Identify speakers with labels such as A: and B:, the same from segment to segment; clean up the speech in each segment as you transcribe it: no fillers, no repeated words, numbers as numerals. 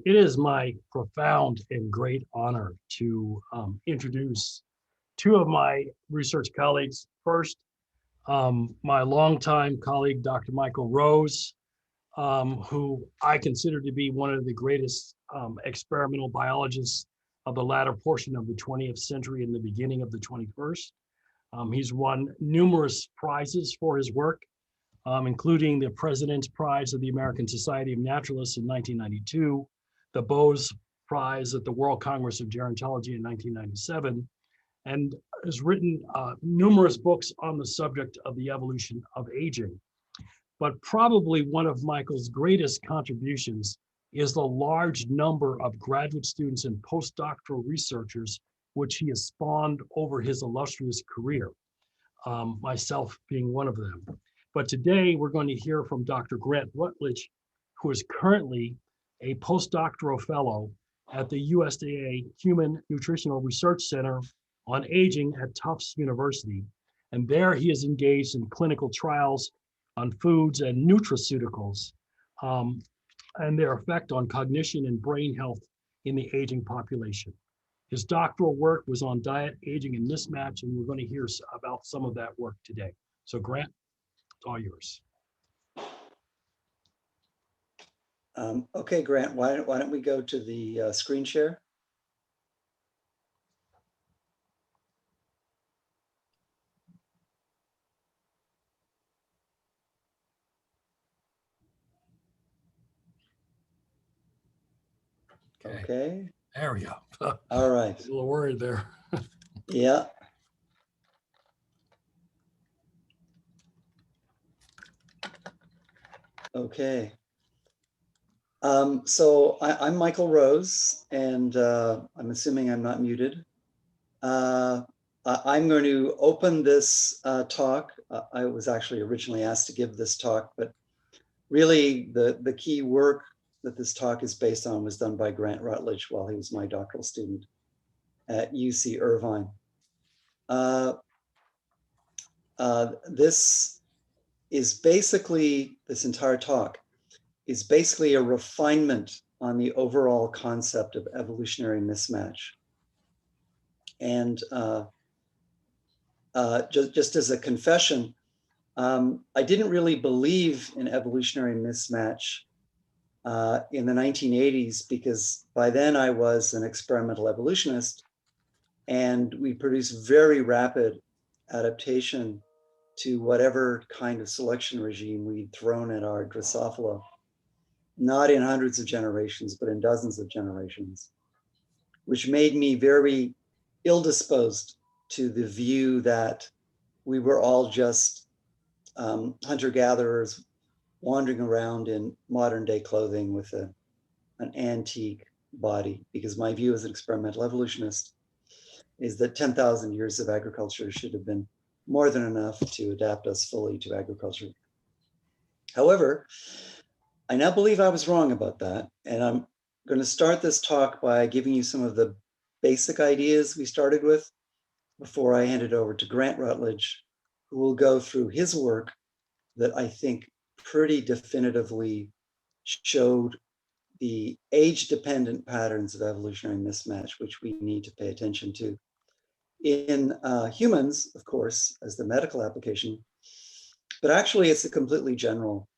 A: It is my profound and great honor to introduce two of my research colleagues. First, my longtime colleague, Dr. Michael Rose, who I consider to be one of the greatest experimental biologists of the latter portion of the 20th century and the beginning of the 21st. He's won numerous prizes for his work, including the President's Prize of the American Society of Naturalists in 1992, the Bose Prize at the World Congress of Gerontology in 1997, and has written numerous books on the subject of the evolution of aging. But probably one of Michael's greatest contributions is the large number of graduate students and postdoctoral researchers which he has spawned over his illustrious career, myself being one of them. But today we're going to hear from Dr. Grant Rutledge, who is currently a postdoctoral fellow at the USDA Human Nutritional Research Center on Aging at Tufts University. And there he is engaged in clinical trials on foods and nutraceuticals and their effect on cognition and brain health in the aging population. His doctoral work was on diet, aging, and mismatch, and we're going to hear about some of that work today. So Grant, it's all yours.
B: Okay, Grant, why don't we go to the screen share? Okay.
A: There we go.
B: All right.
A: A little worried there.
B: Yeah. Okay. So I'm Michael Rose, and I'm assuming I'm not muted. I'm going to open this talk. I was actually originally asked to give this talk, but really the key work that this talk is based on was done by Grant Rutledge while he was my doctoral student at UC Irvine. This is basically, this entire talk is basically a refinement on the overall concept of evolutionary mismatch. And just as a confession, I didn't really believe in evolutionary mismatch in the 1980s, because by then I was an experimental evolutionist, and we produced very rapid adaptation to whatever kind of selection regime we'd thrown at our Drosophila, not in hundreds of generations, but in dozens of generations, which made me very ill-disposed to the view that we were all just hunter-gatherers wandering around in modern-day clothing with an antique body, because my view as an experimental evolutionist is that 10,000 years of agriculture should have been more than enough to adapt us fully to agriculture. However, I now believe I was wrong about that, and I'm going to start this talk by giving you some of the basic ideas we started with before I hand it over to Grant Rutledge, who will go through his work that I think pretty definitively showed the age-dependent patterns of evolutionary mismatch, which we need to pay attention to. In humans, of course, as the medical application, but actually it's a completely general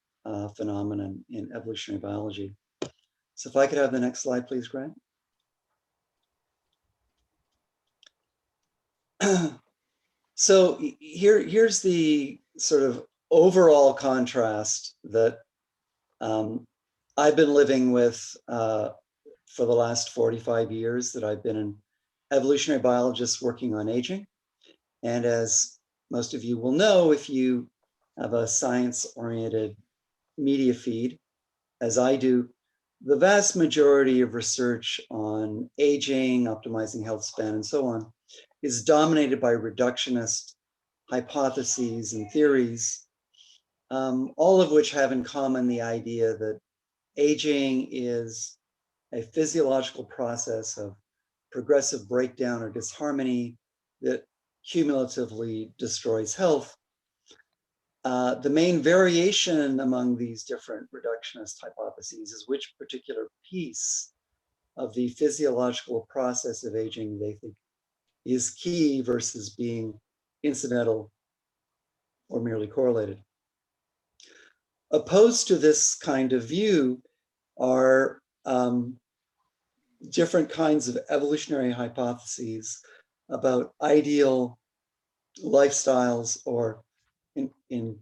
B: phenomenon in evolutionary biology. So if I could have the next slide, please, Grant. So here's the sort of overall contrast that I've been living with for the last 45 years that I've been an evolutionary biologist working on aging. And as most of you will know, if you have a science-oriented media feed, as I do, the vast majority of research on aging, optimizing health span, and so on is dominated by reductionist hypotheses and theories, all of which have in common the idea that aging is a physiological process of progressive breakdown or disharmony that cumulatively destroys health. The main variation among these different reductionist hypotheses is which particular piece of the physiological process of aging they think is key versus being incidental or merely correlated. Opposed to this kind of view are different kinds of evolutionary hypotheses about ideal lifestyles, or in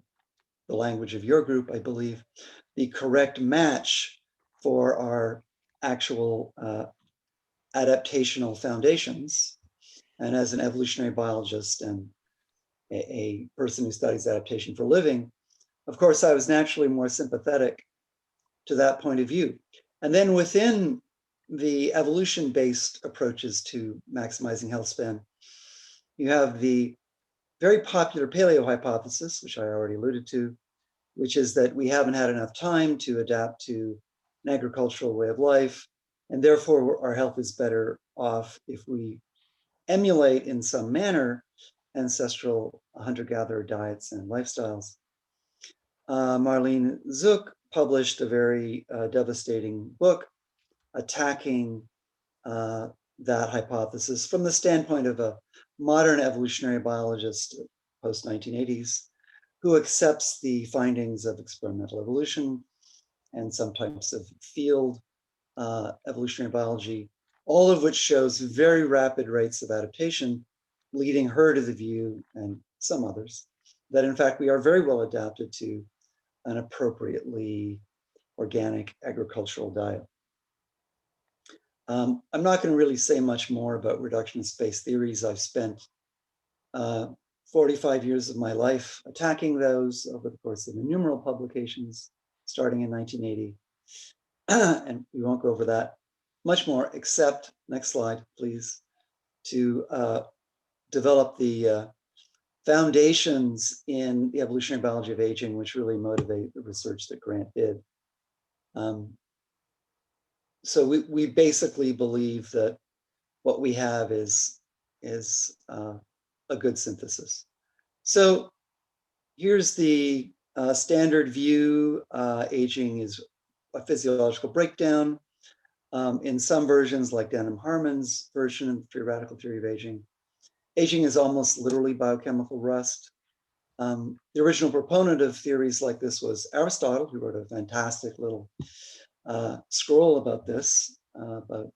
B: the language of your group, I believe, the correct match for our actual adaptational foundations. And as an evolutionary biologist and a person who studies adaptation for a living, of course, I was naturally more sympathetic to that point of view. And then within the evolution-based approaches to maximizing health span, you have the very popular paleo hypothesis, which I already alluded to, which is that we haven't had enough time to adapt to an agricultural way of life, and therefore our health is better off if we emulate in some manner ancestral hunter-gatherer diets and lifestyles. Marlene Zook published a very devastating book attacking that hypothesis from the standpoint of a modern evolutionary biologist post-1980s who accepts the findings of experimental evolution and some types of field evolutionary biology, all of which shows very rapid rates of adaptation, leading her to the view, and some others, that in fact we are very well adapted to an appropriately organic agricultural diet. I'm not going to really say much more about reductionist-based theories. I've spent 45 years of my life attacking those over the course of innumerable publications, starting in 1980. And we won't go over that much more, except, next slide, please, to develop the foundations in the evolutionary biology of aging, which really motivate the research that Grant did. So we basically believe that what we have is a good synthesis. So here's the standard view. Aging is a physiological breakdown. In some versions, like Denham Harmon's version of the free radical theory of aging, aging is almost literally biochemical rust. The original proponent of theories like this was Aristotle, who wrote a fantastic little scroll about this about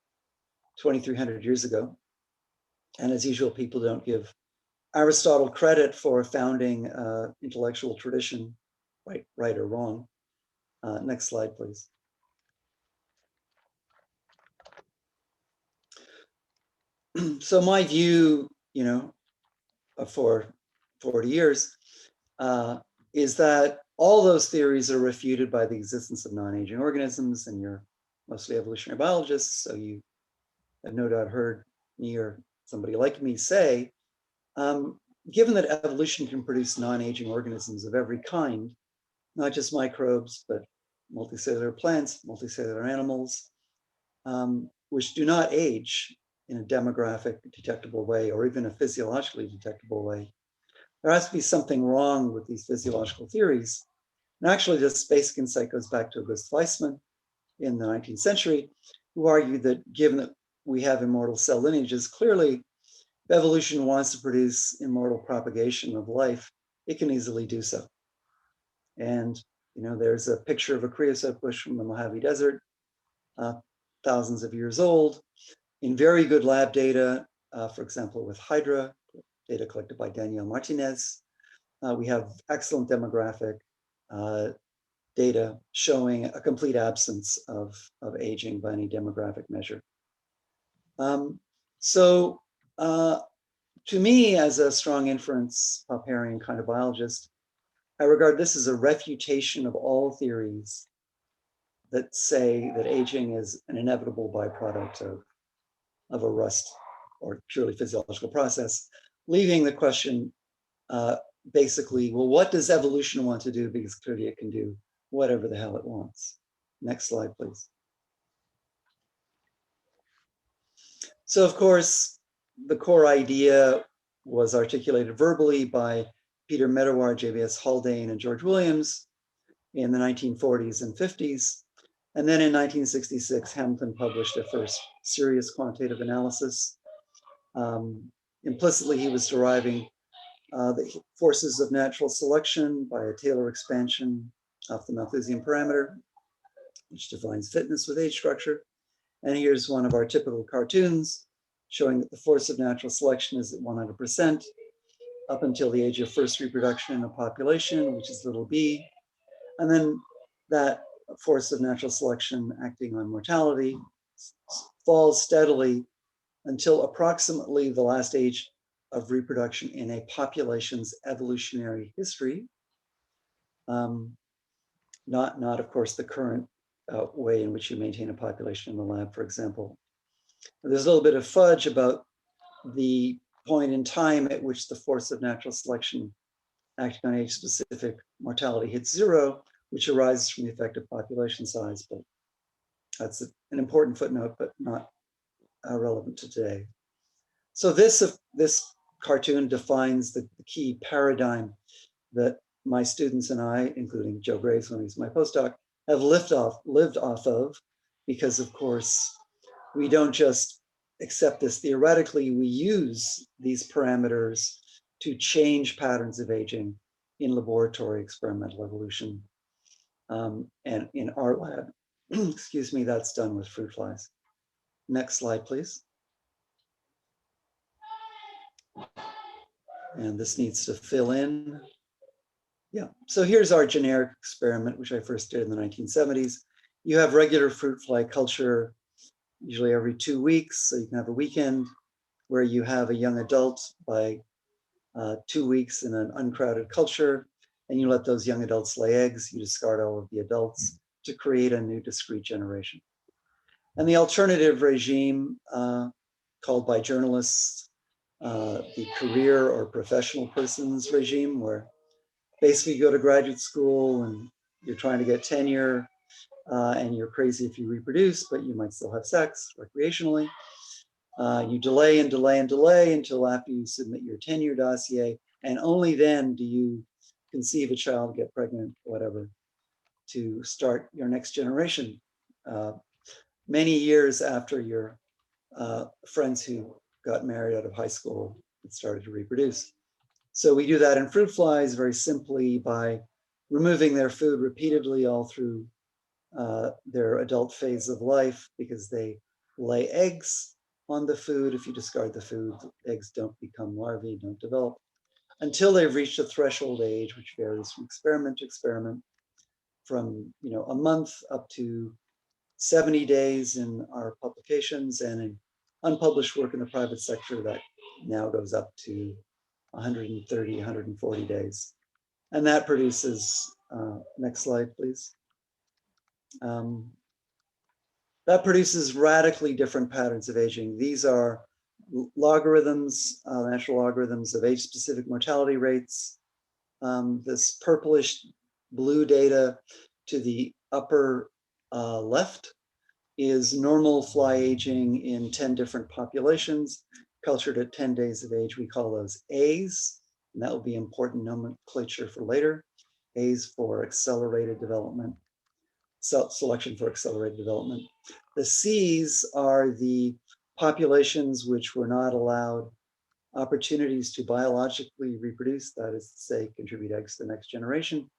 B: 2,300 years ago. And as usual, people don't give Aristotle credit for founding intellectual tradition, right or wrong. Next slide, please. So my view, for 40 years, is that all those theories are refuted by the existence of non-aging organisms, and you're mostly evolutionary biologists, so you have no doubt heard me or somebody like me say, given that evolution can produce non-aging organisms of every kind, not just microbes, but multicellular plants, multicellular animals, which do not age in a demographic detectable way, or even a physiologically detectable way, there has to be something wrong with these physiological theories. And actually, this basic insight goes back to August Weismann in the 19th century, who argued that given that we have immortal cell lineages, clearly, if evolution wants to produce immortal propagation of life, it can easily do so. And there's a picture of a creosote bush from the Mojave Desert, thousands of years old, in very good lab data, for example, with Hydra, data collected by Daniel Martinez. We have excellent demographic data showing a complete absence of aging by any demographic measure. So to me, as a strong inference Popperian kind of biologist, I regard this as a refutation of all theories that say that aging is an inevitable byproduct of a rust or purely physiological process, leaving the question basically, well, what does evolution want to do? Because clearly it can do whatever the hell it wants. Next slide, please. So of course, the core idea was articulated verbally by Peter Medawar, J.B.S. Haldane, and George Williams in the 1940s and 50s. And then in 1966, Hamilton published a first serious quantitative analysis. Implicitly, he was deriving the forces of natural selection by a Taylor expansion of the Malthusian parameter, which defines fitness with age structure. And here's one of our typical cartoons showing that the force of natural selection is at 100% up until the age of first reproduction in a population, which is little b. And then that force of natural selection acting on mortality falls steadily until approximately the last age of reproduction in a population's evolutionary history. Not of course, the current way in which you maintain a population in the lab, for example. There's a little bit of fudge about the point in time at which the force of natural selection acting on age-specific mortality hits zero, which arises from the effect of population size. But that's an important footnote, but not relevant to today. So this cartoon defines the key paradigm that my students and I, including Joe Graves when he was my postdoc, have lived off of, because of course, we don't just accept this theoretically, we use these parameters to change patterns of aging in laboratory experimental evolution. And in our lab, excuse me, that's done with fruit flies. Next slide, please. And this needs to fill in. Yeah, so here's our generic experiment, which I first did in the 1970s. You have regular fruit fly culture, usually every 2 weeks, so you can have a weekend where you have a young adult by 2 weeks in an uncrowded culture, and you let those young adults lay eggs. You discard all of the adults to create a new discrete generation. And the alternative regime, called by journalists the career or professional persons regime, where basically you go to graduate school and you're trying to get tenure and you're crazy if you reproduce, but you might still have sex recreationally. You delay and delay and delay until after you submit your tenure dossier, and only then do you conceive a child, get pregnant, whatever, to start your next generation. Many years after your friends who got married out of high school and started to reproduce. So we do that in fruit flies very simply by removing their food repeatedly all through their adult phase of life, because they lay eggs on the food. If you discard the food, the eggs don't become larvae, don't develop, until they've reached a threshold age, which varies from experiment to experiment, from a month up to 70 days in our publications, and in unpublished work in the private sector that now goes up to 130, 140 days. And that produces, next slide, please. That produces radically different patterns of aging. These are logarithms, natural logarithms of age-specific mortality rates. This purplish blue data to the upper left is normal fly aging in 10 different populations, cultured at 10 days of age. We call those A's, and that will be important nomenclature for later. A's for accelerated development, selection for accelerated development. The C's are the populations which were not allowed opportunities to biologically reproduce, that is to say, contribute eggs to the next generation,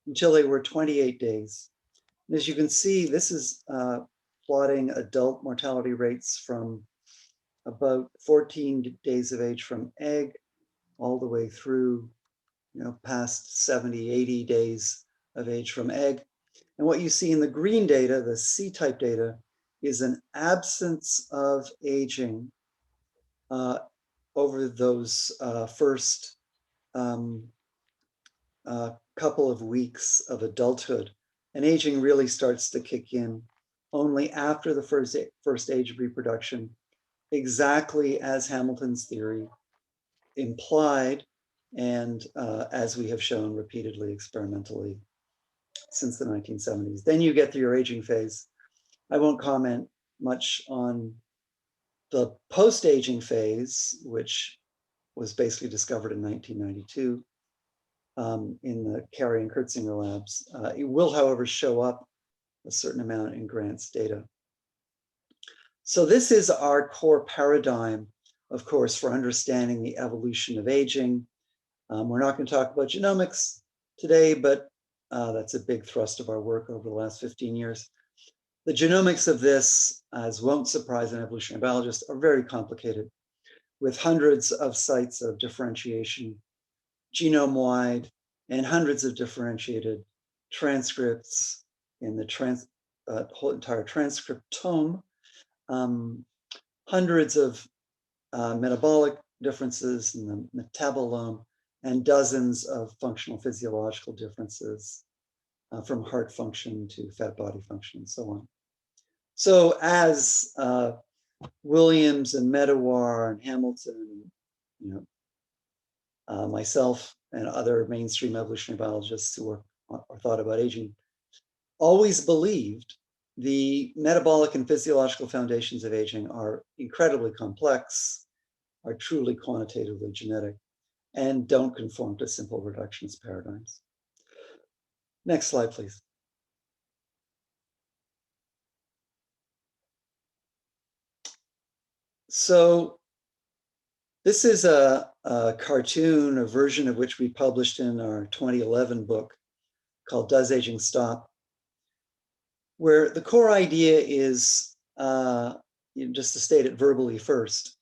B: until they were 28 days. And as you can see, this is plotting adult mortality rates from about 14 days of age from egg all the way through past 70, 80 days of age from egg. And what you see in the green data, the C-type data, is an absence of aging over those first couple of weeks of adulthood. And aging really starts to kick in only after the first age of reproduction, exactly as Hamilton's theory implied, and as we have shown repeatedly experimentally since the 1970s. Then you get to your aging phase. I won't comment much on the post-aging phase, which was basically discovered in 1992 in the Carey and Kurtzinger labs. It will, however, show up a certain amount in Grant's data. So this is our core paradigm, of course, for understanding the evolution of aging. We're not going to talk about genomics today, but that's a big thrust of our work over the last 15 years. The genomics of this, as won't surprise an evolutionary biologist, are very complicated, with hundreds of sites of differentiation genome-wide and hundreds of differentiated transcripts in the whole entire transcriptome, hundreds of metabolic differences in the metabolome, and dozens of functional physiological differences from heart function to fat body function and so on. So as Williams and Medawar and Hamilton, myself and other mainstream evolutionary biologists who are thought about aging, always believed the metabolic and physiological foundations of aging are incredibly complex, are truly quantitatively genetic, and don't conform to simple reductionist paradigms. Next slide, please. So this is a cartoon, a version of which we published in our 2011 book called Does Aging Stop?, where the core idea is, just to state it verbally first,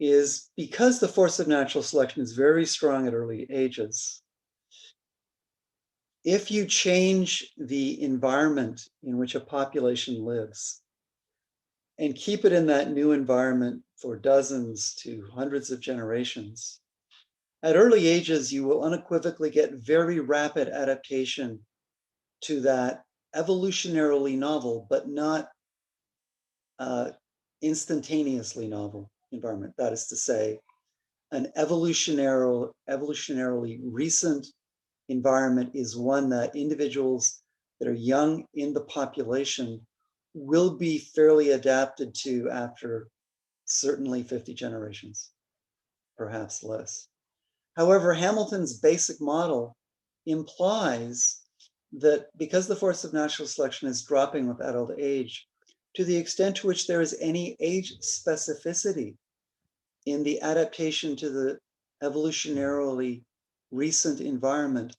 B: is because the force of natural selection is very strong at early ages, if you change the environment in which a population lives and keep it in that new environment for dozens to hundreds of generations, at early ages, you will unequivocally get very rapid adaptation to that evolutionarily novel, but not instantaneously novel environment. That is to say, an evolutionarily recent environment is one that individuals that are young in the population will be fairly adapted to after certainly 50 generations, perhaps less. However, Hamilton's basic model implies that because the force of natural selection is dropping with adult age, to the extent to which there is any age specificity in the adaptation to the evolutionarily recent environment,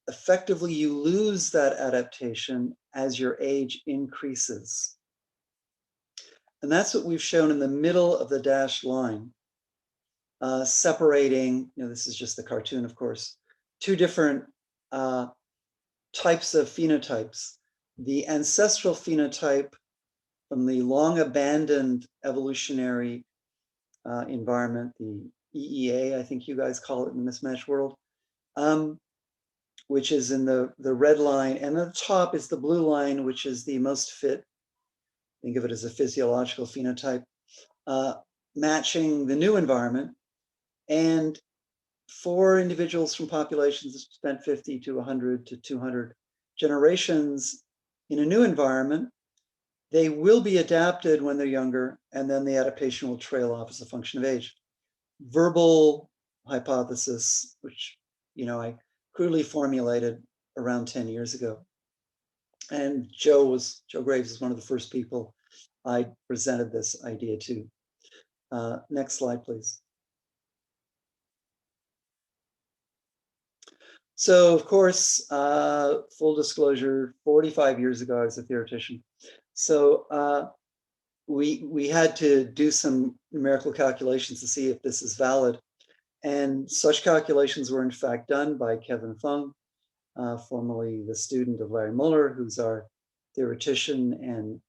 B: effectively you lose that adaptation as your age increases. And that's what we've shown in the middle of the dashed line, separating, this is just the cartoon, of course, two different types of phenotypes. The ancestral phenotype from the long abandoned evolutionary environment, the EEA, I think you guys call it in the mismatch world, which is in the red line, and at the top is the blue line, which is the most fit. Think of it as a physiological phenotype, matching the new environment. And for individuals from populations that spent 50 to 100 to 200 generations in a new environment, they will be adapted when they're younger, and then the adaptation will trail off as a function of age. Verbal hypothesis, which I crudely formulated around 10 years ago. And Joe Graves is one of the first people I presented this idea to. Next slide, please. So, of course, full disclosure, 45 years ago, I was a theoretician. So we had to do some numerical calculations to see if this is valid. And such calculations were in fact done by Kevin Fung, formerly the student of Larry Muller, who's our theoretician and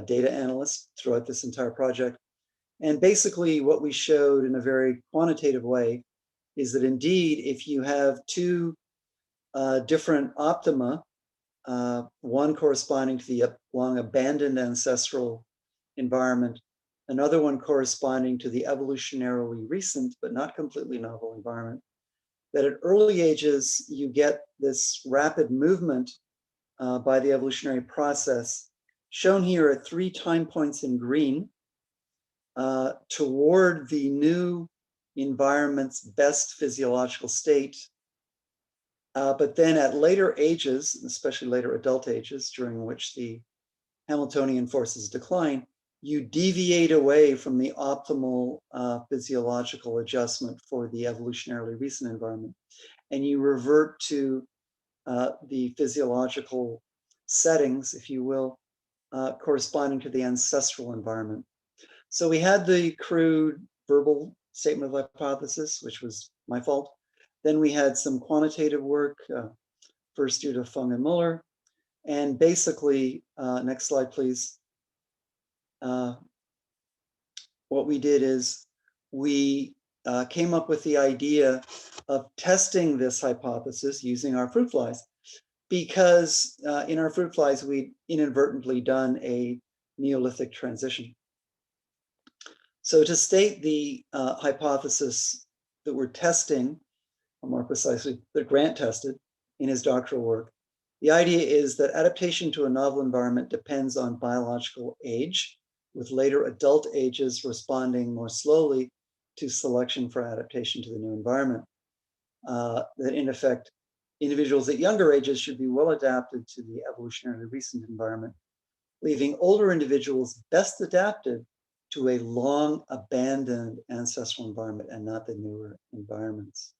B: data analyst throughout this entire project. And basically what we showed in a very quantitative way is that indeed, if you have two different optima, one corresponding to the long abandoned ancestral environment, another one corresponding to the evolutionarily recent but not completely novel environment, that at early ages you get this rapid movement by the evolutionary process, shown here at 3 time points in green, toward the new environment's best physiological state, But then at later ages, especially later adult ages, during which the Hamiltonian forces decline, you deviate away from the optimal physiological adjustment for the evolutionarily recent environment, and you revert to the physiological settings, if you will, corresponding to the ancestral environment. So we had the crude verbal statement of hypothesis, which was my fault. Then we had some quantitative work, first due to Fung and Muller. And basically, next slide, please. What we did is we came up with the idea of testing this hypothesis using our fruit flies, because in our fruit flies, we'd inadvertently done a Neolithic transition. So to state the hypothesis that we're testing, or more precisely, that Grant tested in his doctoral work, the idea is that adaptation to a novel environment depends on biological age, with later adult ages responding more slowly to selection for adaptation to the new environment. That in effect, individuals at younger ages should be well adapted to the evolutionarily recent environment, leaving older individuals best adapted to a long abandoned ancestral environment and not the newer environments.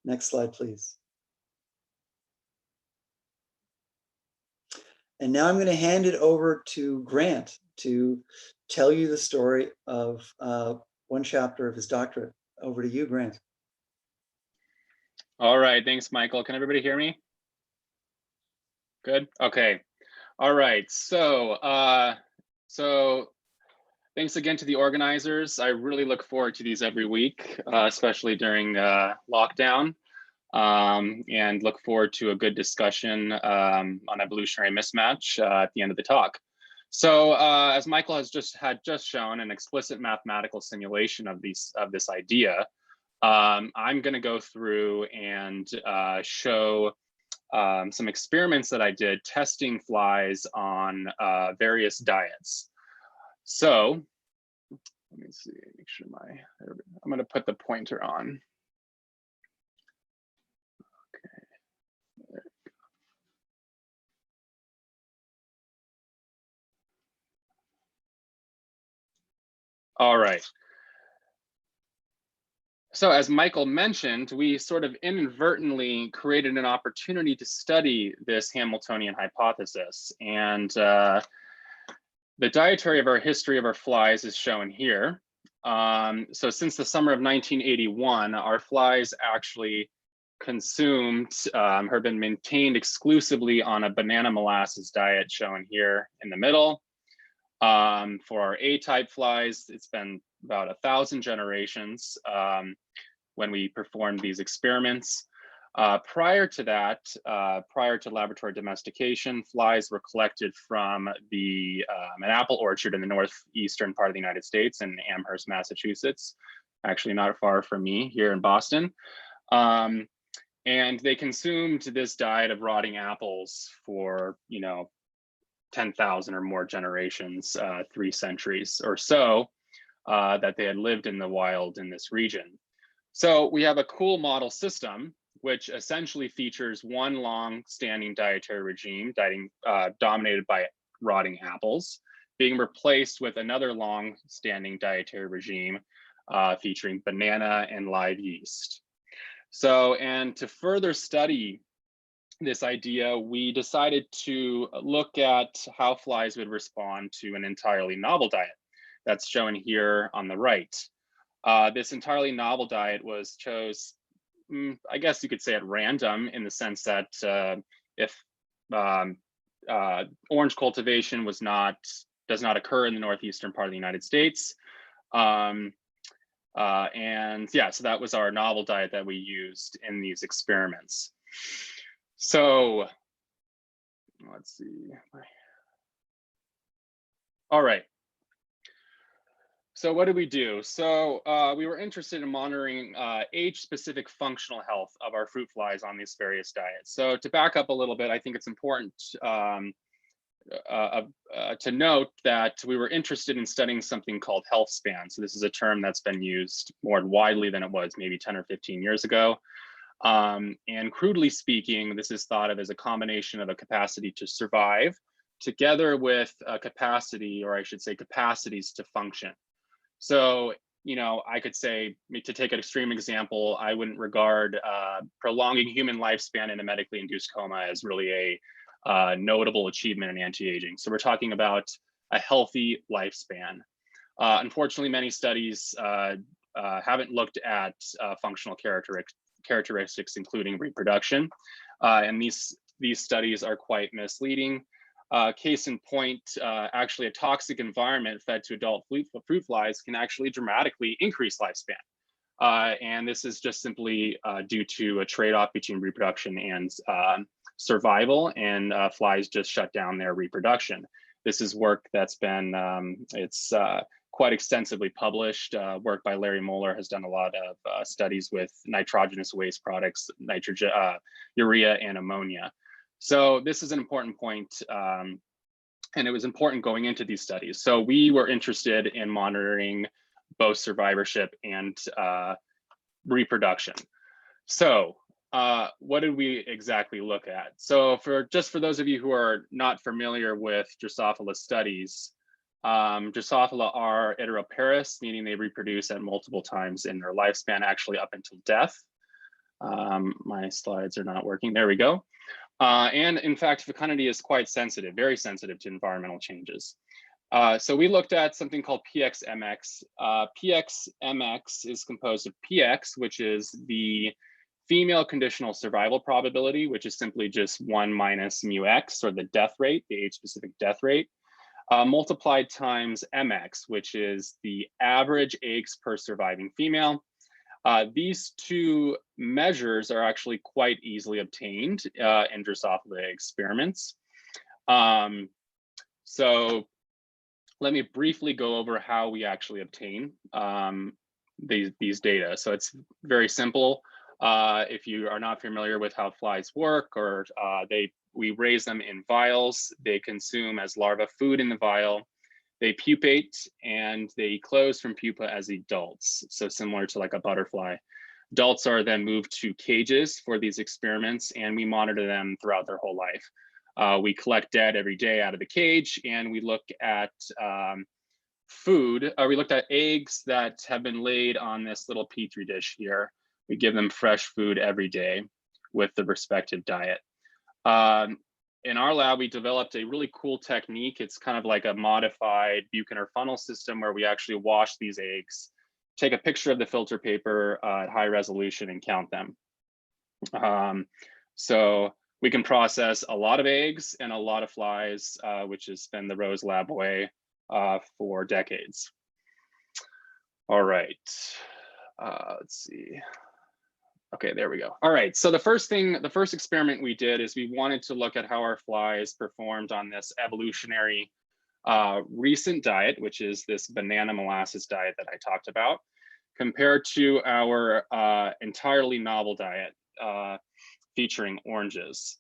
B: Next slide, please. And now I'm going to hand it over to Grant to tell you the story of one chapter of his doctorate. Over to you, Grant.
C: All right, thanks, Michael. Can everybody hear me? Good. Okay. All right. So thanks again to the organizers. I really look forward to these every week, especially during lockdown, and look forward to a good discussion on evolutionary mismatch at the end of the talk. So as Michael has just shown, an explicit mathematical simulation of this idea. I'm going to go through and show some experiments that I did testing flies on various diets. So let me see, make sure I'm going to put the pointer on. Okay. There we go. All right. So as Michael mentioned, we sort of inadvertently created an opportunity to study this Hamiltonian hypothesis. And the dietary of our history of our flies is shown here. So since the summer of 1981, our flies actually consumed, have been maintained exclusively on a banana molasses diet shown here in the middle. For our A-type flies, it's been about 1,000 generations when we performed these experiments. Prior to that, prior to laboratory domestication, flies were collected from an apple orchard in the northeastern part of the United States in Amherst, Massachusetts, actually not far from me here in Boston. And they consumed this diet of rotting apples for, 10,000 or more generations, 3 centuries or so, that they had lived in the wild in this region. So we have a cool model system, which essentially features one long-standing dietary regime dominated by rotting apples, being replaced with another long-standing dietary regime featuring banana and live yeast. So, and to further study this idea, we decided to look at how flies would respond to an entirely novel diet. That's shown here on the right. This entirely novel diet was I guess you could say at random, in the sense that if orange cultivation does not occur in the northeastern part of the United States. And yeah, so that was our novel diet that we used in these experiments. So let's see. All right. So what did we do? So we were interested in monitoring age-specific functional health of our fruit flies on these various diets. So to back up a little bit, I think it's important to note that we were interested in studying something called health span. So this is a term that's been used more widely than it was maybe 10 or 15 years ago. And crudely speaking, this is thought of as a combination of a capacity to survive together with a capacity, or I should say capacities to function. So, I could say, to take an extreme example, I wouldn't regard prolonging human lifespan in a medically induced coma as really a notable achievement in anti-aging. So we're talking about a healthy lifespan. Unfortunately, many studies haven't looked at functional characteristics, including reproduction. And these studies are quite misleading. Case in point, actually a toxic environment fed to adult fruit flies can actually dramatically increase lifespan. And this is just simply due to a trade-off between reproduction and survival, and flies just shut down their reproduction. This is work that's been, quite extensively published. Work by Larry Moeller has done a lot of studies with nitrogenous waste products, urea and ammonia. So this is an important point, and it was important going into these studies. So we were interested in monitoring both survivorship and reproduction. So what did we exactly look at? So for those of you who are not familiar with Drosophila studies, Drosophila are heteroparous, meaning they reproduce at multiple times in their lifespan, actually up until death. My slides are not working. There we go. And in fact, fecundity is quite sensitive, very sensitive to environmental changes. So we looked at something called PXMX. PXMX is composed of PX, which is the female conditional survival probability, which is simply just 1 minus mu-x, or the death rate, the age-specific death rate, multiplied times MX, which is the average eggs per surviving female. These two measures are actually quite easily obtained in Drosophila experiments. So let me briefly go over how we actually obtain these data. So it's very simple. If you are not familiar with how flies work, or we raise them in vials, they consume as larva food in the vial. They pupate and they close from pupa as adults. So similar to like a butterfly. Adults are then moved to cages for these experiments, and we monitor them throughout their whole life. We collect dead every day out of the cage, and we look at food. We looked at eggs that have been laid on this little Petri dish here. We give them fresh food every day with the respective diet. In our lab, we developed a really cool technique. It's kind of like a modified Buchanan funnel system where we actually wash these eggs, take a picture of the filter paper at high resolution, and count them. So we can process a lot of eggs and a lot of flies, which has been the Rose Lab way for decades. All right, let's see. Okay, there we go. All right, so the first experiment we did is we wanted to look at how our flies performed on this evolutionary recent diet, which is this banana molasses diet that I talked about, compared to our entirely novel diet featuring oranges.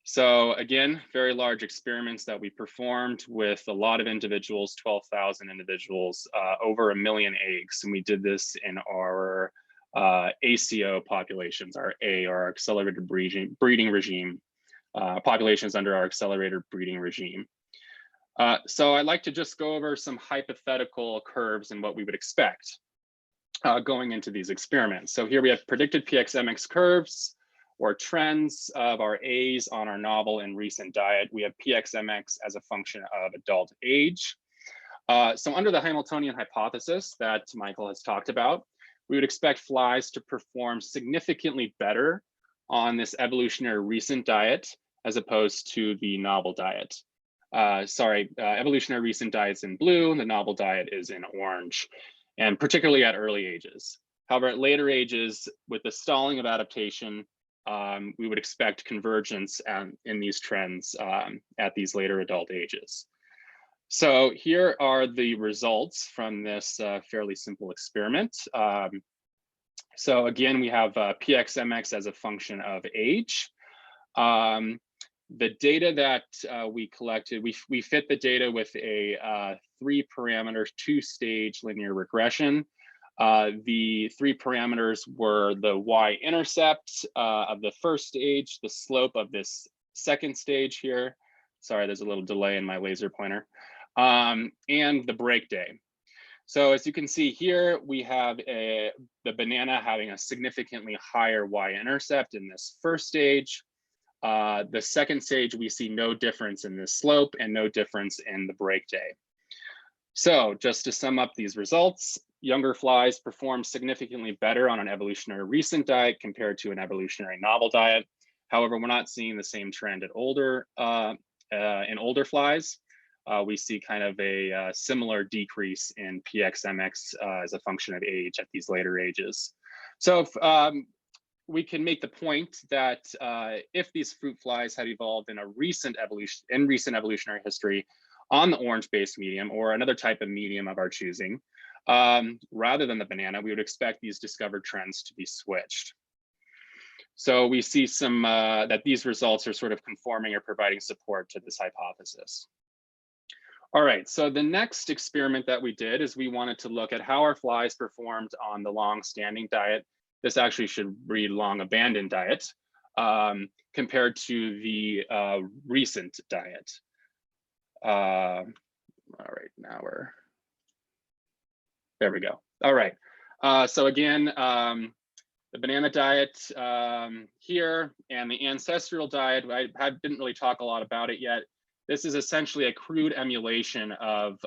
C: So again, very large experiments that we performed with a lot of individuals, 12,000 individuals, over 1 million eggs. And we did this in our ACO populations, our accelerated breeding regime, populations under our accelerated breeding regime. So I'd like to just go over some hypothetical curves and what we would expect going into these experiments. So here we have predicted PXMX curves or trends of our A's on our novel and recent diet. We have PXMX as a function of adult age. So under the Hamiltonian hypothesis that Michael has talked about, we would expect flies to perform significantly better on this evolutionary recent diet as opposed to the novel diet. Evolutionary recent diet's in blue, and the novel diet is in orange, and particularly at early ages. However, at later ages, with the stalling of adaptation, we would expect convergence in these trends at these later adult ages. So here are the results from this fairly simple experiment. So again, we have PXMX as a function of age. The data that we collected, we fit the data with a 3-parameter, 2-stage linear regression. The three parameters were the y-intercept of the first stage, the slope of this second stage here. Sorry, there's a little delay in my laser pointer. And the break day. So as you can see here, we have the banana having a significantly higher y-intercept in this first stage. The second stage, we see no difference in the slope and no difference in the break day. So just to sum up these results, younger flies perform significantly better on an evolutionary recent diet compared to an evolutionary novel diet. However, we're not seeing the same trend in older flies. We see kind of a similar decrease in PXMX as a function of age at these later ages. So we can make the point that if these fruit flies had evolved in recent evolutionary history on the orange-based medium or another type of medium of our choosing, rather than the banana, we would expect these discovered trends to be switched. So we see some that these results are sort of conforming or providing support to this hypothesis. All right, so the next experiment that we did is we wanted to look at how our flies performed on the long-standing diet. This actually should read long-abandoned diet compared to the recent diet. All right, now there we go. All right, so again, the banana diet here and the ancestral diet, I didn't really talk a lot about it yet. This is essentially a crude emulation of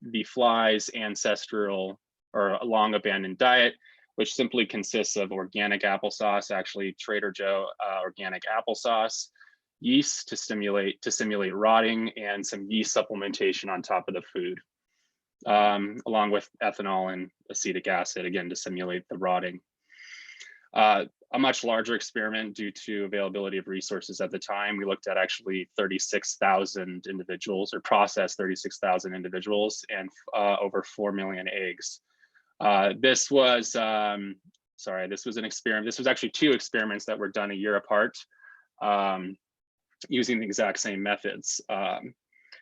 C: the fly's ancestral or long abandoned diet, which simply consists of organic applesauce, actually Trader Joe organic applesauce, yeast to simulate rotting, and some yeast supplementation on top of the food, along with ethanol and acetic acid, again, to simulate the rotting. A much larger experiment due to availability of resources at the time. We looked at actually 36,000 individuals, or processed 36,000 individuals, and over 4 million eggs. This was an experiment. This was actually 2 experiments that were done a year apart, using the exact same methods.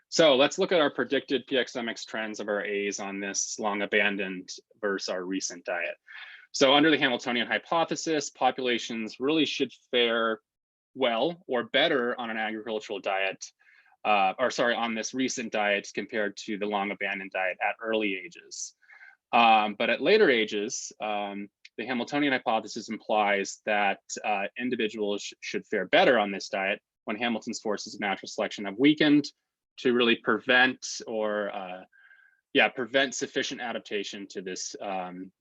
C: So let's look at our predicted PXMX trends of our A's on this long abandoned versus our recent diet. So under the Hamiltonian hypothesis, populations really should fare well or better on an agricultural diet, on this recent diet compared to the long abandoned diet at early ages. But at later ages, the Hamiltonian hypothesis implies that individuals should fare better on this diet when Hamilton's forces of natural selection have weakened to really prevent sufficient adaptation to this,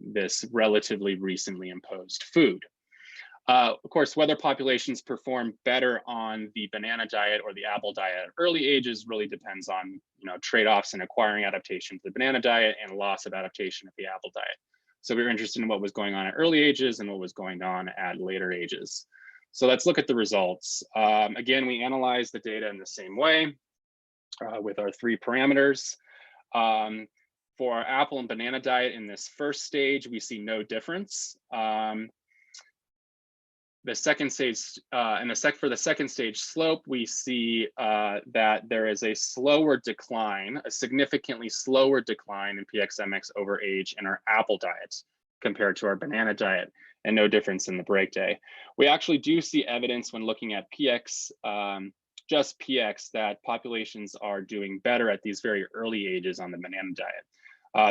C: this relatively recently imposed food. Of course, whether populations perform better on the banana diet or the apple diet at early ages really depends on trade-offs in acquiring adaptation to the banana diet and loss of adaptation at the apple diet. So we were interested in what was going on at early ages and what was going on at later ages. So let's look at the results. Again, we analyzed the data in the same way with our 3 parameters. For our apple and banana diet in this first stage, we see no difference. The second stage, for the second stage slope, we see that there is a slower decline, a significantly slower decline in PXMX over age in our apple diet compared to our banana diet, and no difference in the break day. We actually do see evidence when looking at PX, just PX, that populations are doing better at these very early ages on the banana diet.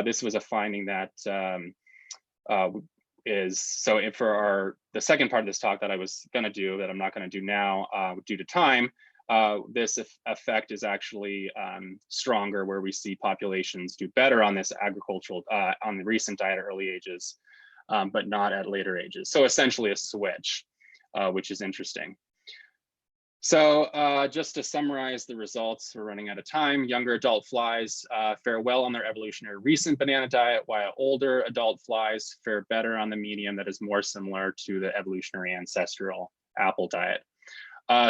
C: This was a finding that for the second part of this talk that I was going to do, that I'm not going to do now due to time, this effect is actually stronger, where we see populations do better on this agricultural, on the recent diet at early ages, but not at later ages. So essentially a switch, which is interesting. So just to summarize the results, we're running out of time. Younger adult flies fare well on their evolutionary recent banana diet, while older adult flies fare better on the medium that is more similar to the evolutionary ancestral apple diet.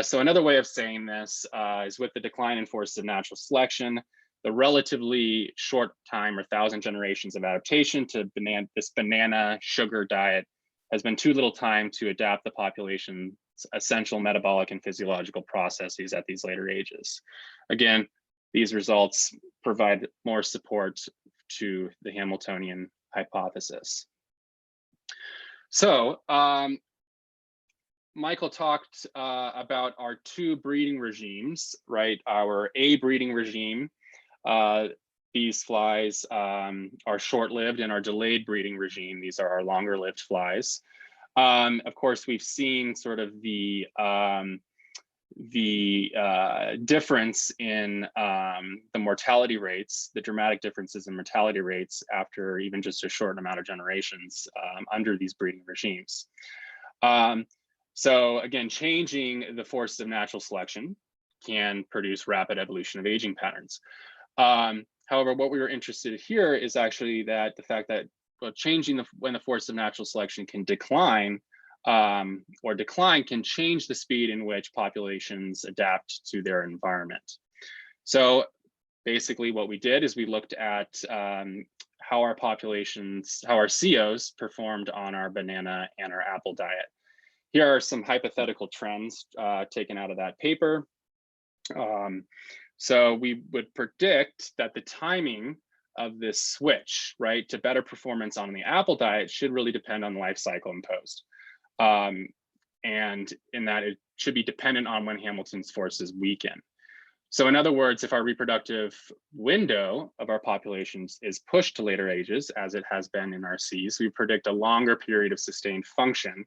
C: So another way of saying this is with the decline in forces of natural selection, the relatively short time, or 1,000 generations of adaptation to this banana sugar diet has been too little time to adapt the population's essential metabolic and physiological processes at these later ages. Again, these results provide more support to the Hamiltonian hypothesis. So Michael talked about our two breeding regimes, right? Our A breeding regime, these flies are short-lived, and our delayed breeding regime, these are our longer-lived flies. Of course, we've seen sort of the difference in the mortality rates, the dramatic differences in mortality rates after even just a short amount of generations under these breeding regimes. So again, changing the forces of natural selection can produce rapid evolution of aging patterns. However, what we were interested here is actually that the fact that changing when the force of natural selection can decline or decline can change the speed in which populations adapt to their environment. So basically what we did is we looked at how our populations, how our COs performed on our banana and our apple diet. Here are some hypothetical trends taken out of that paper. So we would predict that the timing of this switch, right, to better performance on the apple diet should really depend on the life cycle imposed. And in that it should be dependent on when Hamilton's forces weaken. So in other words, if our reproductive window of our populations is pushed to later ages, as it has been in our Cs, we predict a longer period of sustained function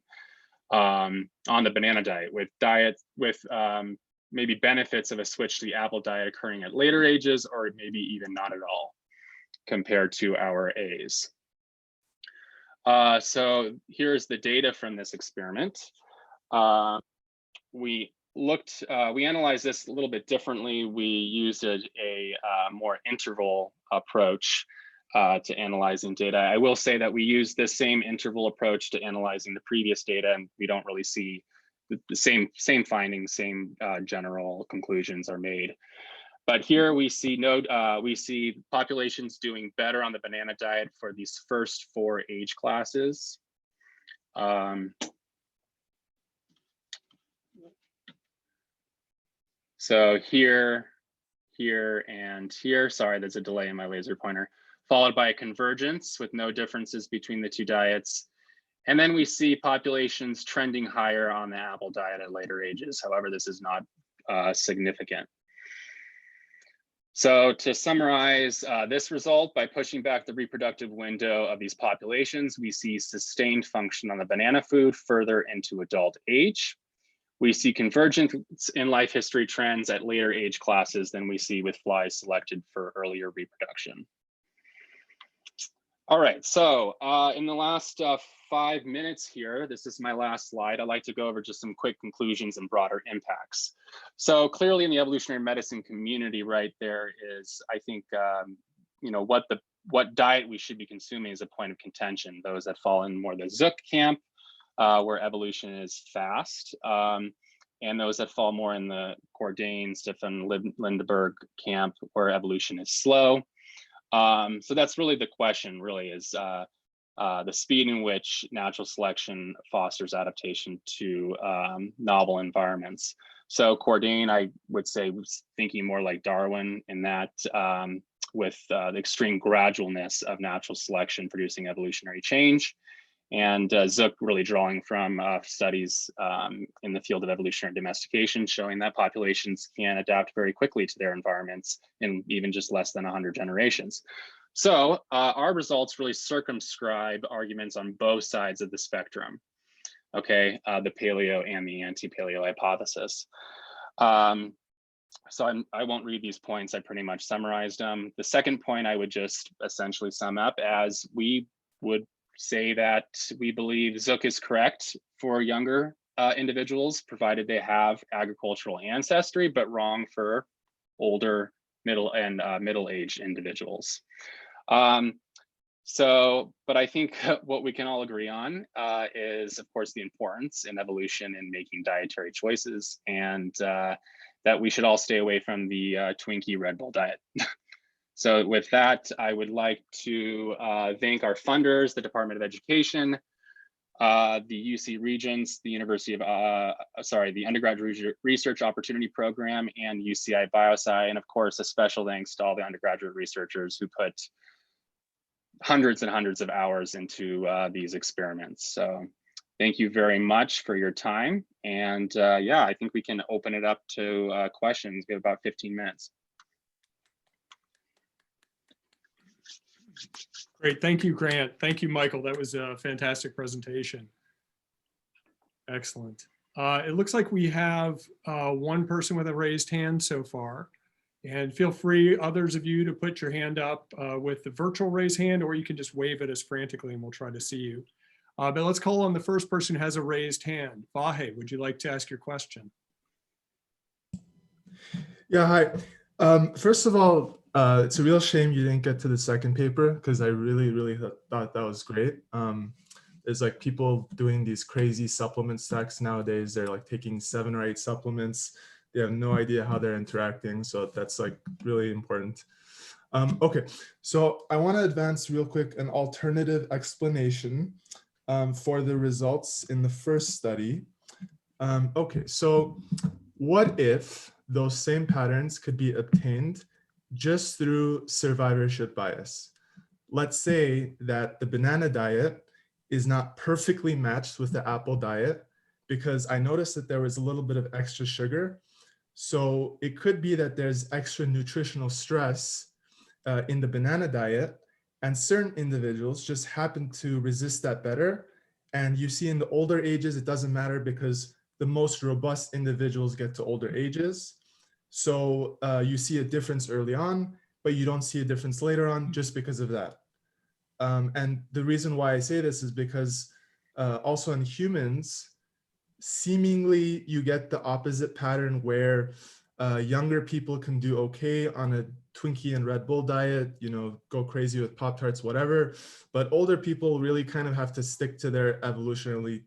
C: on the banana diet, with maybe benefits of a switch to the apple diet occurring at later ages, or maybe even not at all compared to our As. So here's the data from this experiment. We analyzed this a little bit differently. We used a more interval approach to analyzing data. I will say that we use this same interval approach to analyzing the previous data, and we don't really see the same findings, same general conclusions are made. But here we see we see populations doing better on the banana diet for these first 4 age classes. So here, and here, sorry, there's a delay in my laser pointer, followed by a convergence with no differences between the two diets. And then we see populations trending higher on the apple diet at later ages. However, this is not significant. So to summarize this result, by pushing back the reproductive window of these populations, we see sustained function on the banana food further into adult age. We see convergence in life history trends at later age classes than we see with flies selected for earlier reproduction. All right, so in the last 5 minutes here, this is my last slide. I'd like to go over just some quick conclusions and broader impacts. So clearly in the evolutionary medicine community, right, there is, I think, you know, what diet we should be consuming is a point of contention. Those that fall in more the Zook camp, where evolution is fast, and those that fall more in the Cordain, Stefan Lindeberg camp, where evolution is slow. So that's really the question, really, is the speed in which natural selection fosters adaptation to novel environments. So Cordain, I would say, was thinking more like Darwin in that, with the extreme gradualness of natural selection producing evolutionary change. And Zook really drawing from studies in the field of evolutionary domestication, showing that populations can adapt very quickly to their environments in even just less than 100 generations. So our results really circumscribe arguments on both sides of the spectrum, okay, the paleo and the anti-paleo hypothesis. So I won't read these points, I pretty much summarized them. The second point I would just essentially sum up as we would say that we believe Zook is correct for younger individuals, provided they have agricultural ancestry, but wrong for older, middle-aged individuals. But I think what we can all agree on is, of course, the importance in evolution in making dietary choices, and that we should all stay away from the Twinkie Red Bull diet. So with that, I would like to thank our funders, the Department of Education, the UC Regents, the the Undergraduate Research Opportunity Program, and UCI Biosci, and of course, a special thanks to all the undergraduate researchers who put hundreds and hundreds of hours into these experiments. So thank you very much for your time. And yeah, I think we can open it up to questions. We have about 15 minutes.
D: Great, thank you, Grant. Thank you, Michael. That was a fantastic presentation. Excellent. It looks like we have one person with a raised hand so far. And feel free, others of you, to put your hand up with the virtual raise hand, or you can just wave at us frantically and we'll try to see you. But let's call on the first person who has a raised hand. Vahe, would you like to ask your question?
E: Yeah, hi. First of all, it's a real shame you didn't get to the second paper, because I really thought that was great. There's like people doing these crazy supplement stacks nowadays. They're like taking 7 or 8 supplements. They have no idea how they're interacting. So that's like really important. Okay, so I want to advance real quick an alternative explanation for the results in the first study. Okay, so what if those same patterns could be obtained just through survivorship bias? Let's say that the banana diet is not perfectly matched with the apple diet, because I noticed that there was a little bit of extra sugar. So it could be that there's extra nutritional stress in the banana diet, and certain individuals just happen to resist that better. And you see in the older ages, it doesn't matter, because the most robust individuals get to older ages. So you see a difference early on, but you don't see a difference later on just because of that. And the reason why I say this is because also in humans, seemingly you get the opposite pattern where younger people can do okay on a Twinkie and Red Bull diet, you know, go crazy with Pop-Tarts, whatever. But older people really kind of have to stick to their evolutionarily,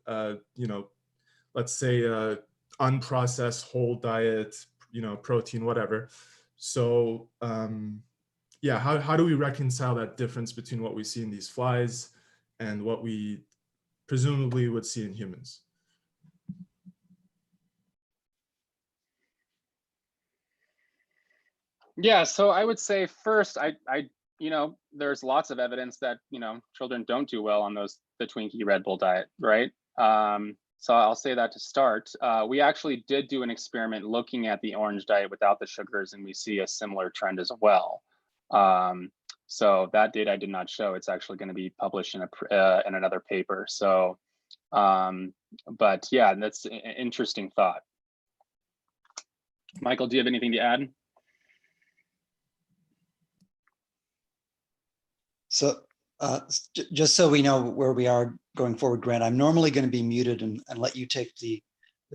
E: you know, let's say unprocessed whole diet, you know, protein, whatever. So yeah, how do we reconcile that difference between what we see in these flies and what we presumably would see in humans?
C: Yeah, so I would say first, you know, there's lots of evidence that, you know, children don't do well on the Twinkie Red Bull diet, right? So I'll say that to start. We actually did do an experiment looking at the orange diet without the sugars, and we see a similar trend as well. So that data I did not show. It's actually going to be published in another paper. So, but yeah, that's an interesting thought. Michael, do you have anything to add?
B: So just so we know where we are going forward, Grant, I'm normally going to be muted and let you take the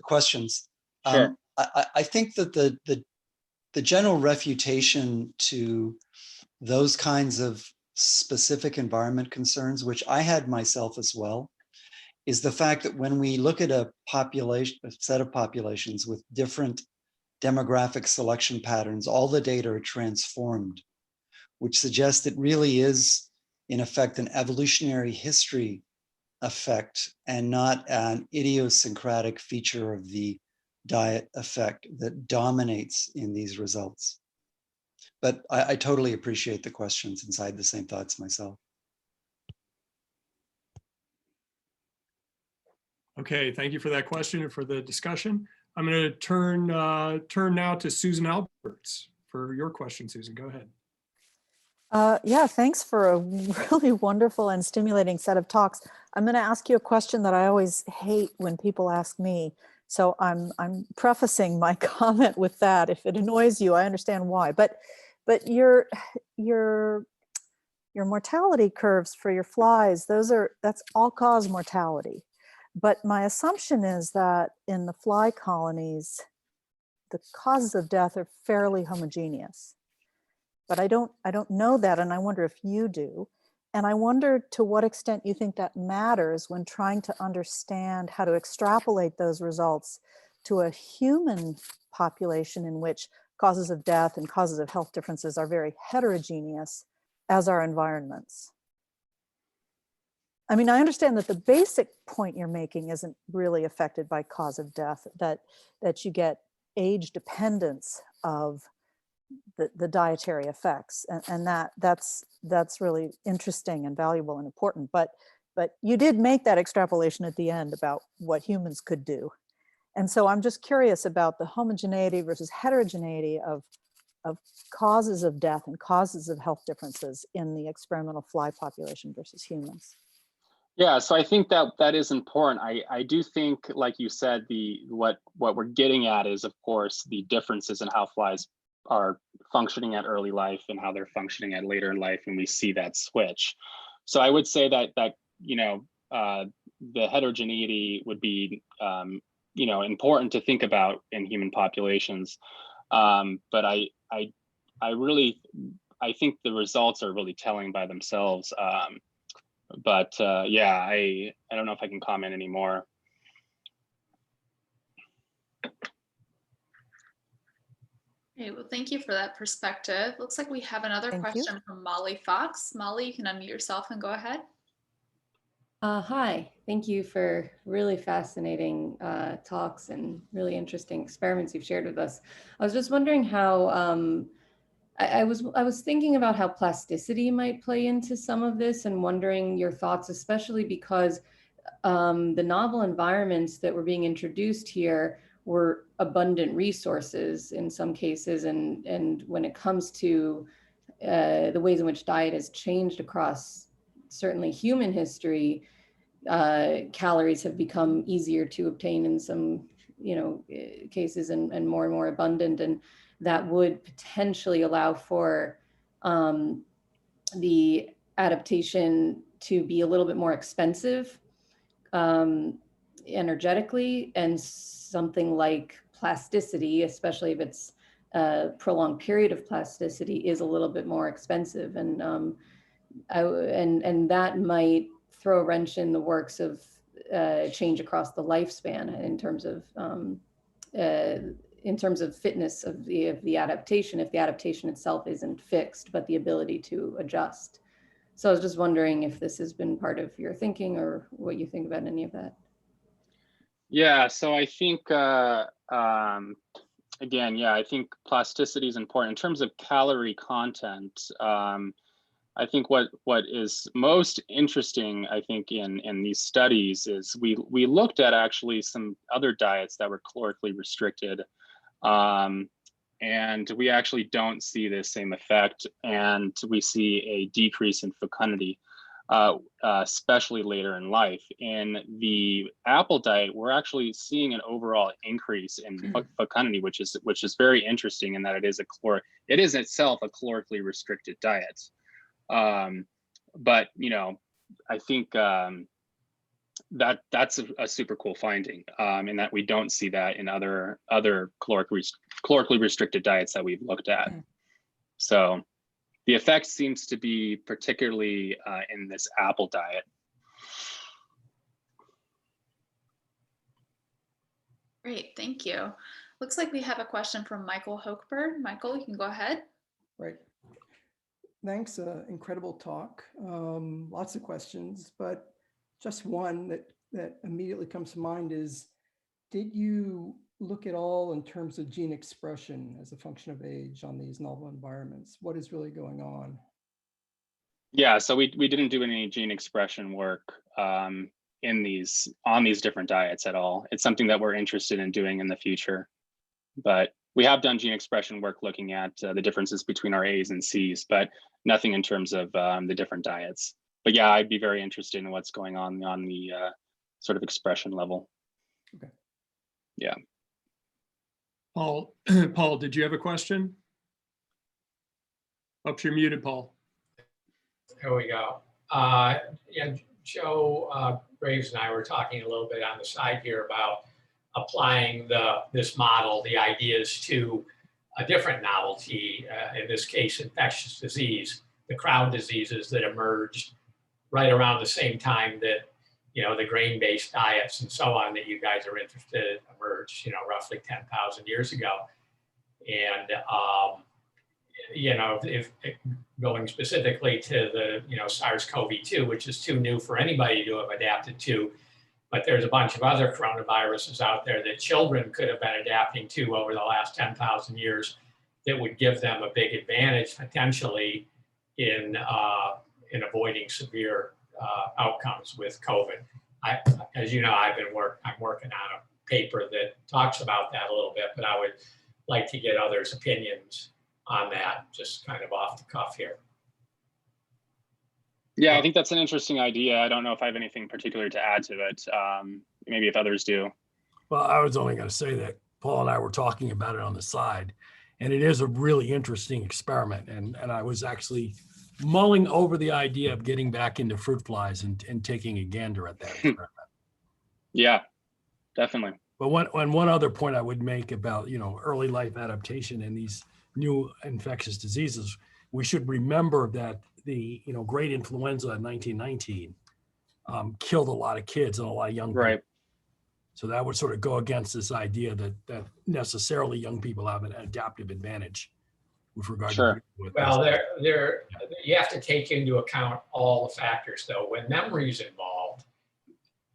B: questions.
C: Sure.
B: I think that the general refutation to those kinds of specific environment concerns, which I had myself as well, is the fact that when we look at a set of populations with different demographic selection patterns, all the data are transformed, which suggests it really is, in effect, an evolutionary history effect and not an idiosyncratic feature of the diet effect that dominates in these results. But I totally appreciate the questions, since I had the same thoughts myself.
D: Okay, thank you for that question and for the discussion. I'm going to turn now to Susan Alberts for your question. Susan, go ahead.
F: Yeah, thanks for a really wonderful and stimulating set of talks. I'm going to ask you a question that I always hate when people ask me. So I'm prefacing my comment with that. If it annoys you, I understand why. But your mortality curves for your flies, that's all-cause mortality. But my assumption is that in the fly colonies, the causes of death are fairly homogeneous. But I don't know that, and I wonder if you do. And I wonder to what extent you think that matters when trying to understand how to extrapolate those results to a human population in which causes of death and causes of health differences are very heterogeneous as our environments. I mean, I understand that the basic point you're making isn't really affected by cause of death, that you get age dependence of the dietary effects, and that's really interesting and valuable and important. But you did make that extrapolation at the end about what humans could do, and so I'm just curious about the homogeneity versus heterogeneity of causes of death and causes of health differences in the experimental fly population versus humans.
C: Yeah, so I think that is important. I do think, like you said, what we're getting at is, of course, the differences in how flies are functioning at early life and how they're functioning at later in life, and we see that switch. So I would say that the heterogeneity would be important to think about in human populations. But I think the results are really telling by themselves. Yeah, I don't know if I can comment anymore.
G: Okay, well, thank you for that perspective. Looks like we have another question from Molly Fox. Molly, you can unmute yourself and go ahead.
H: Hi, thank you for really fascinating talks and really interesting experiments you've shared with us. I was just wondering how, I was thinking about how plasticity might play into some of this and wondering your thoughts, especially because the novel environments that were being introduced here were abundant resources in some cases. And when it comes to the ways in which diet has changed across certainly human history, calories have become easier to obtain in some, cases and more abundant. And that would potentially allow for the adaptation to be a little bit more expensive energetically, and something like plasticity, especially if it's a prolonged period of plasticity, is a little bit more expensive. And and that might throw a wrench in the works of change across the lifespan in terms of fitness of the adaptation, if the adaptation itself isn't fixed, but the ability to adjust. So I was just wondering if this has been part of your thinking or what you think about any of that.
C: Yeah, so I think, again, yeah, I think plasticity is important. In terms of calorie content, I think what is most interesting, I think, in these studies is we looked at actually some other diets that were calorically restricted, and we actually don't see the same effect, and we see a decrease in fecundity, especially later in life. In the apple diet, we're actually seeing an overall increase in fecundity, which is very interesting in that it is itself a calorically restricted diet. But I think that's a super cool finding, in that we don't see that in other calorically restricted diets that we've looked at. So the effect seems to be particularly in this apple diet.
G: Great, thank you. Looks like we have a question from Michael Hochberg. Michael, you can go ahead.
I: Right. Thanks, incredible talk. Lots of questions, but just one that immediately comes to mind is, did you look at all in terms of gene expression as a function of age on these novel environments? What is really going on?
C: Yeah, so we didn't do any gene expression work on these different diets at all. It's something that we're interested in doing in the future, but we have done gene expression work looking at the differences between our A's and C's, but nothing in terms of the different diets. But yeah, I'd be very interested in what's going on the sort of expression level.
I: Okay.
C: Yeah.
D: Paul, did you have a question? Oops, you're muted, Paul.
J: There we go. Yeah, Joe Graves and I were talking a little bit on the side here about applying this model, the ideas, to a different novelty, in this case, infectious disease, the crowd diseases that emerged right around the same time that, the grain-based diets and so on that you guys are interested in emerged, roughly 10,000 years ago. And, if going specifically to the, SARS-CoV-2, which is too new for anybody to have adapted to, but there's a bunch of other coronaviruses out there that children could have been adapting to over the last 10,000 years that would give them a big advantage potentially in avoiding severe outcomes with COVID. As you know, I'm working on a paper that talks about that a little bit, but I would like to get others' opinions on that, just kind of off the cuff here.
C: Yeah, I think that's an interesting idea. I don't know if I have anything particular to add to it. Maybe if others do.
A: Well, I was only going to say that Paul and I were talking about it on the side, and it is a really interesting experiment. And I was actually mulling over the idea of getting back into fruit flies and taking a gander at that experiment.
C: Yeah, definitely.
A: But one other point I would make about, early life adaptation and these new infectious diseases, we should remember that the, great influenza in 1919 killed a lot of kids and a lot of young people.
C: Right.
A: So that would sort of go against this idea that necessarily young people have an adaptive advantage with regard to.
J: Well, you have to take into account all the factors, though. When memory is involved,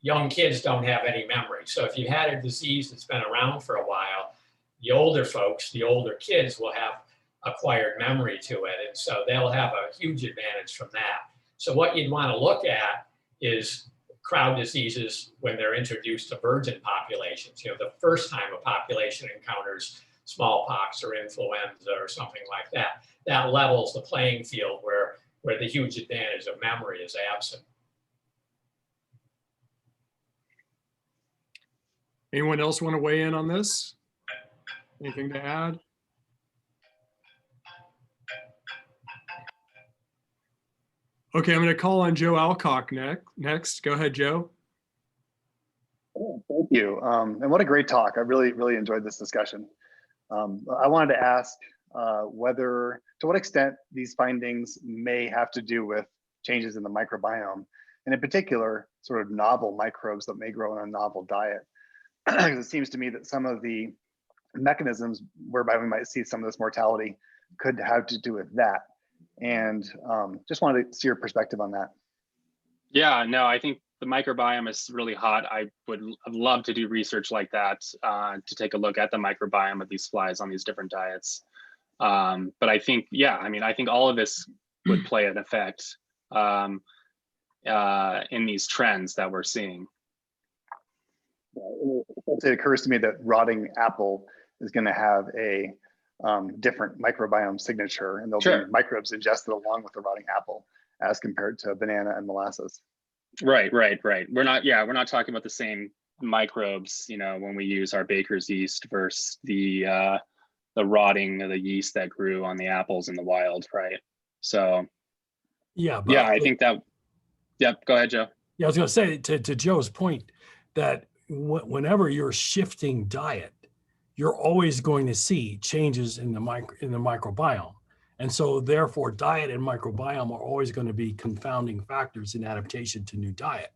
J: young kids don't have any memory. So if you had a disease that's been around for a while, the older folks, the older kids will have acquired memory to it. And so they'll have a huge advantage from that. So what you'd want to look at is crowd diseases when they're introduced to virgin populations. The first time a population encounters smallpox or influenza or something like that, that levels the playing field where the huge advantage of memory is absent.
D: Anyone else want to weigh in on this? Anything to add? Okay, I'm going to call on Joe Alcock next. Go ahead, Joe.
K: Oh, thank you. And what a great talk. I really enjoyed this discussion. I wanted to ask to what extent these findings may have to do with changes in the microbiome, and in particular, sort of novel microbes that may grow in a novel diet. Because it seems to me that some of the mechanisms whereby we might see some of this mortality could have to do with that. And just wanted to see your perspective on that.
C: Yeah, no, I think the microbiome is really hot. I'd love to do research like that to take a look at the microbiome of these flies on these different diets. But I think, I think all of this would play an effect in these trends that we're seeing.
K: It occurs to me that rotting apple is going to have a different microbiome signature, and there'll be microbes ingested along with the rotting apple as compared to banana and molasses.
C: Right. We're not talking about the same microbes, when we use our baker's yeast versus the rotting of the yeast that grew on the apples in the wild, right? So I think that. Yep. Go ahead, Joe.
A: Yeah, I was going to say to Joe's point that whenever you're shifting diet, you're always going to see changes in the microbiome. And so therefore diet and microbiome are always going to be confounding factors in adaptation to new diet.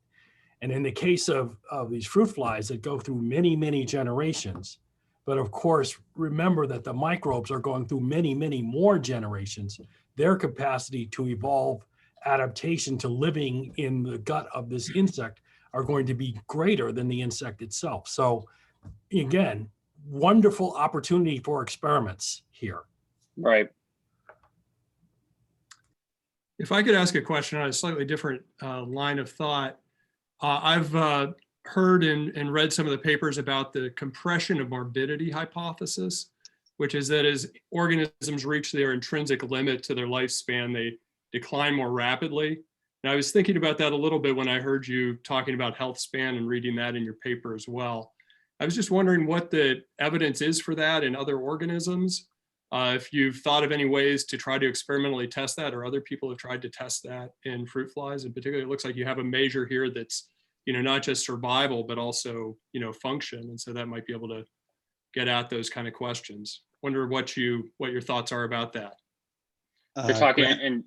A: And in the case of these fruit flies that go through many, many generations, but of course, remember that the microbes are going through many, many more generations, their capacity to evolve adaptation to living in the gut of this insect are going to be greater than the insect itself. So again, wonderful opportunity for experiments here.
C: Right.
D: If I could ask a question on a slightly different line of thought, I've heard and read some of the papers about the compression of morbidity hypothesis, which is that as organisms reach their intrinsic limit to their lifespan, they decline more rapidly. And I was thinking about that a little bit when I heard you talking about health span and reading that in your paper as well. I was just wondering what the evidence is for that in other organisms. If you've thought of any ways to try to experimentally test that, or other people have tried to test that in fruit flies in particular. It looks like you have a measure here that's, not just survival, but also, function. And so that might be able to get at those kind of questions. Wonder what your thoughts are about that.
C: You're talking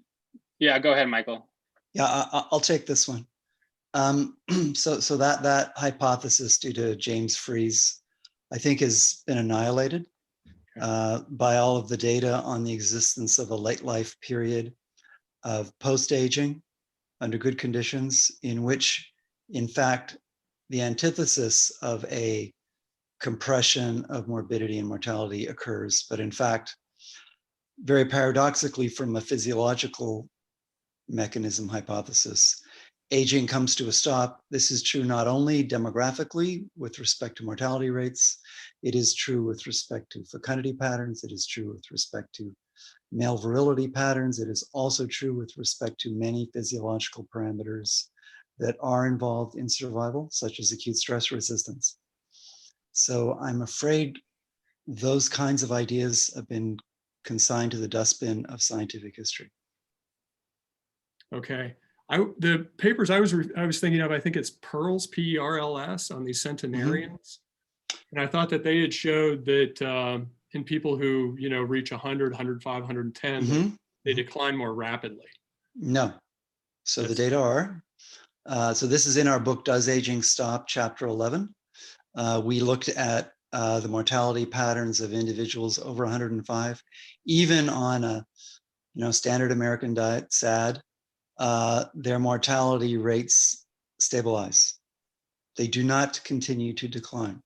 C: go ahead, Michael.
B: Yeah, I'll take this one. So that hypothesis due to James Freeze, I think, has been annihilated by all of the data on the existence of a late life period of post-aging under good conditions, in which, in fact, the antithesis of a compression of morbidity and mortality occurs. But in fact, very paradoxically, from a physiological mechanism hypothesis, aging comes to a stop. This is true not only demographically with respect to mortality rates, it is true with respect to fecundity patterns, it is true with respect to male virility patterns, it is also true with respect to many physiological parameters that are involved in survival, such as acute stress resistance. So I'm afraid those kinds of ideas have been consigned to the dustbin of scientific history.
D: Okay. The papers I was thinking of, I think it's Pearls, P-E-R-L-S, on these centenarians. And I thought that they had showed that in people who, reach 100, 105, 110, they decline more rapidly.
B: No. So the data are. So this is in our book, Does Aging Stop? Chapter 11. We looked at the mortality patterns of individuals over 105, even on a standard American diet, SAD. Their mortality rates stabilize. They do not continue to decline.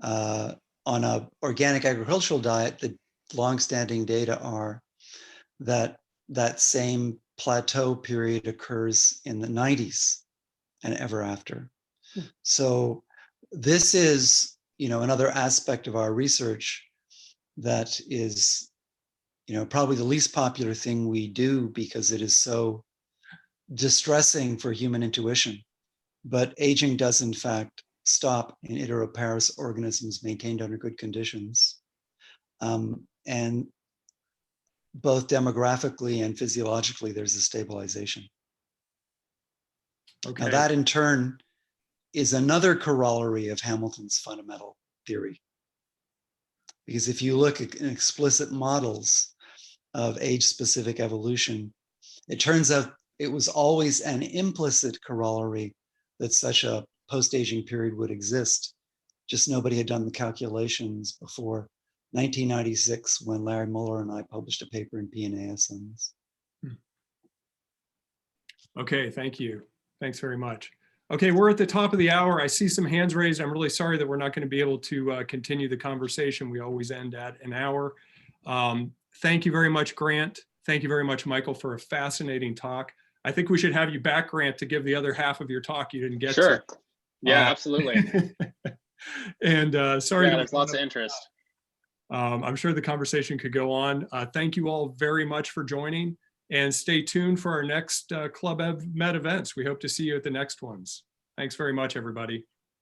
B: On an organic agricultural diet, the longstanding data are that that same plateau period occurs in the 90s and ever after. So this is, another aspect of our research that is, probably the least popular thing we do because it is so distressing for human intuition. But aging does in fact stop in iteroparous organisms maintained under good conditions. And both demographically and physiologically, there's a stabilization.
D: Okay.
B: Now that in turn is another corollary of Hamilton's fundamental theory. Because if you look at explicit models of age-specific evolution, it turns out it was always an implicit corollary that such a post-aging period would exist. Just nobody had done the calculations before 1996 when Larry Muller and I published a paper in PNAS on this.
D: Okay, thank you. Thanks very much. Okay, we're at the top of the hour. I see some hands raised. I'm really sorry that we're not going to be able to continue the conversation. We always end at an hour. Thank you very much, Grant. Thank you very much, Michael, for a fascinating talk. I think we should have you back, Grant, to give the other half of your talk you didn't get
C: to.
D: to.
C: Yeah, absolutely.
D: And sorry.
C: Yeah, there's lots of interest.
D: I'm sure the conversation could go on. Thank you all very much for joining, and stay tuned for our next Club EvMed events. We hope to see you at the next ones. Thanks very much, everybody.